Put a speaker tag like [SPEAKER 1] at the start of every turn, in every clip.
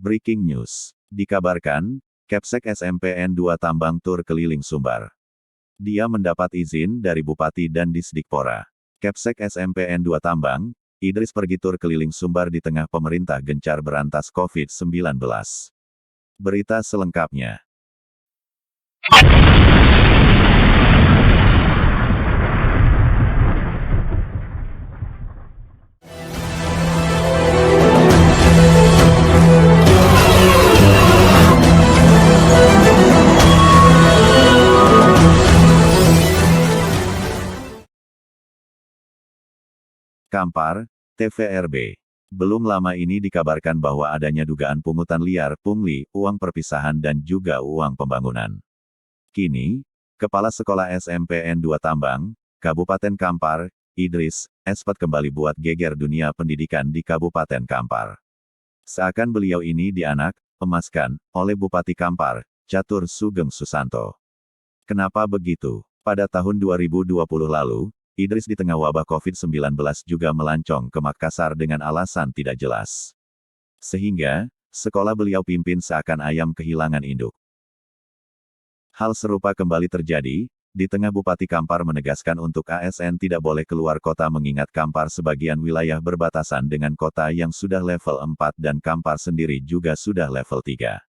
[SPEAKER 1] Breaking news. Dikabarkan, Kapsek SMPN 2 Tambang tur keliling Sumbar. Dia mendapat izin dari Bupati dan Disdikpora. Kapsek SMPN 2 Tambang, Idris pergi tur keliling Sumbar di tengah pemerintah gencar berantas COVID-19. Berita selengkapnya. Kampar, TVRB. Belum lama ini dikabarkan bahwa adanya dugaan pungutan liar, pungli, uang perpisahan dan juga uang pembangunan. Kini, Kepala Sekolah SMPN 2 Tambang, Kabupaten Kampar, Idris, Espat kembali buat geger dunia pendidikan di Kabupaten Kampar. Seakan beliau ini dianak, emaskan, oleh Bupati Kampar, Catur Sugeng Susanto. Kenapa begitu? Pada tahun 2020 lalu, Idris di tengah wabah COVID-19 juga melancong ke Makassar dengan alasan tidak jelas. Sehingga, sekolah beliau pimpin seakan ayam kehilangan induk. Hal serupa kembali terjadi, di tengah Bupati Kampar menegaskan untuk ASN tidak boleh keluar kota mengingat Kampar sebagian wilayah berbatasan dengan kota yang sudah level 4 dan Kampar sendiri juga sudah level 3.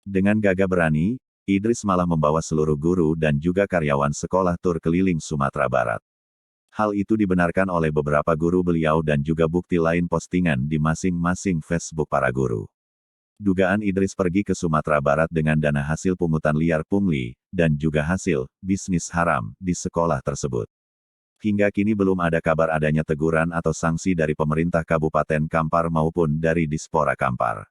[SPEAKER 1] Dengan gagah berani, Idris malah membawa seluruh guru dan juga karyawan sekolah tur keliling Sumatera Barat. Hal itu dibenarkan oleh beberapa guru beliau dan juga bukti lain postingan di masing-masing Facebook para guru. Dugaan Idris pergi ke Sumatera Barat dengan dana hasil pungutan liar pungli, dan juga hasil bisnis haram di sekolah tersebut. Hingga kini belum ada kabar adanya teguran atau sanksi dari pemerintah Kabupaten Kampar maupun dari Dispora Kampar.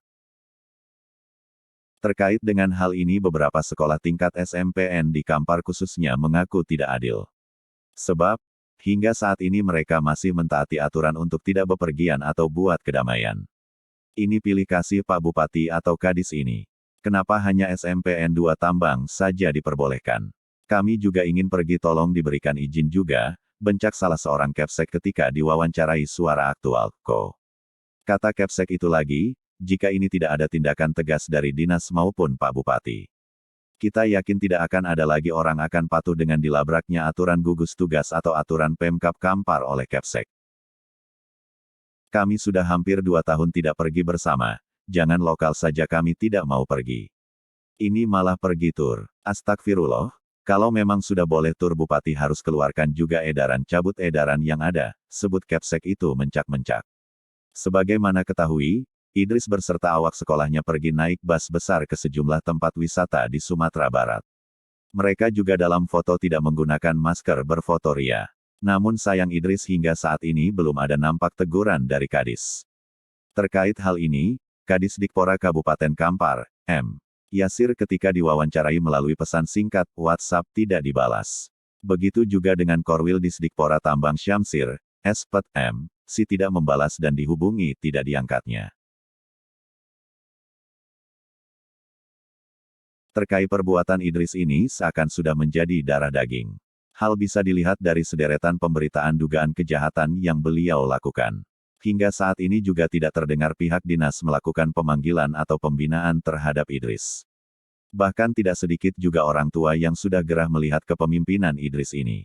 [SPEAKER 1] Terkait dengan hal ini beberapa sekolah tingkat SMPN di Kampar khususnya mengaku tidak adil. Sebab, hingga saat ini mereka masih mentaati aturan untuk tidak bepergian atau buat kedamaian. Ini pilih kasih Pak Bupati atau Kadis ini. Kenapa hanya SMPN 2 Tambang saja diperbolehkan? Kami juga ingin pergi tolong diberikan izin juga, bencak salah seorang Kapsek ketika diwawancarai Suara Aktual, Ko. Kata Kapsek itu lagi, jika ini tidak ada tindakan tegas dari dinas maupun Pak Bupati, kita yakin tidak akan ada lagi orang akan patuh dengan dilabraknya aturan gugus tugas atau aturan Pemkab Kampar oleh Kapsek. Kami sudah hampir 2 tahun tidak pergi bersama, jangan lokal saja kami tidak mau pergi. Ini malah pergi tur. Astagfirullah, kalau memang sudah boleh tur Bupati harus keluarkan juga edaran cabut edaran yang ada, sebut Kapsek itu mencak-mencak. Sebagaimana ketahui, Idris berserta awak sekolahnya pergi naik bus besar ke sejumlah tempat wisata di Sumatera Barat. Mereka juga dalam foto tidak menggunakan masker berfoto ria. Namun sayang Idris hingga saat ini belum ada nampak teguran dari Kadis. Terkait hal ini, Kadis Dikpora Kabupaten Kampar, M. Yasir ketika diwawancarai melalui pesan singkat WhatsApp tidak dibalas. Begitu juga dengan Korwil Disdikpora Tambang Syamsir, Espat M. Si tidak membalas dan dihubungi tidak diangkatnya. Terkait perbuatan Idris ini seakan sudah menjadi darah daging. Hal bisa dilihat dari sederetan pemberitaan dugaan kejahatan yang beliau lakukan. Hingga saat ini juga tidak terdengar pihak dinas melakukan pemanggilan atau pembinaan terhadap Idris. Bahkan tidak sedikit juga orang tua yang sudah gerah melihat kepemimpinan Idris ini.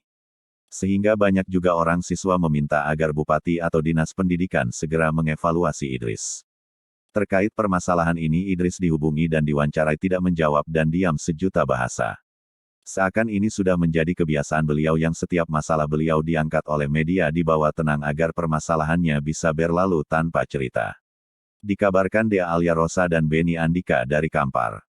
[SPEAKER 1] Sehingga banyak juga orang siswa meminta agar Bupati atau Dinas Pendidikan segera mengevaluasi Idris. Terkait permasalahan ini Idris dihubungi dan diwawancarai tidak menjawab dan diam sejuta bahasa. Seakan ini sudah menjadi kebiasaan beliau yang setiap masalah beliau diangkat oleh media dibawa tenang agar permasalahannya bisa berlalu tanpa cerita. Dikabarkan Dea Alia Rosa dan Beni Andika dari Kampar.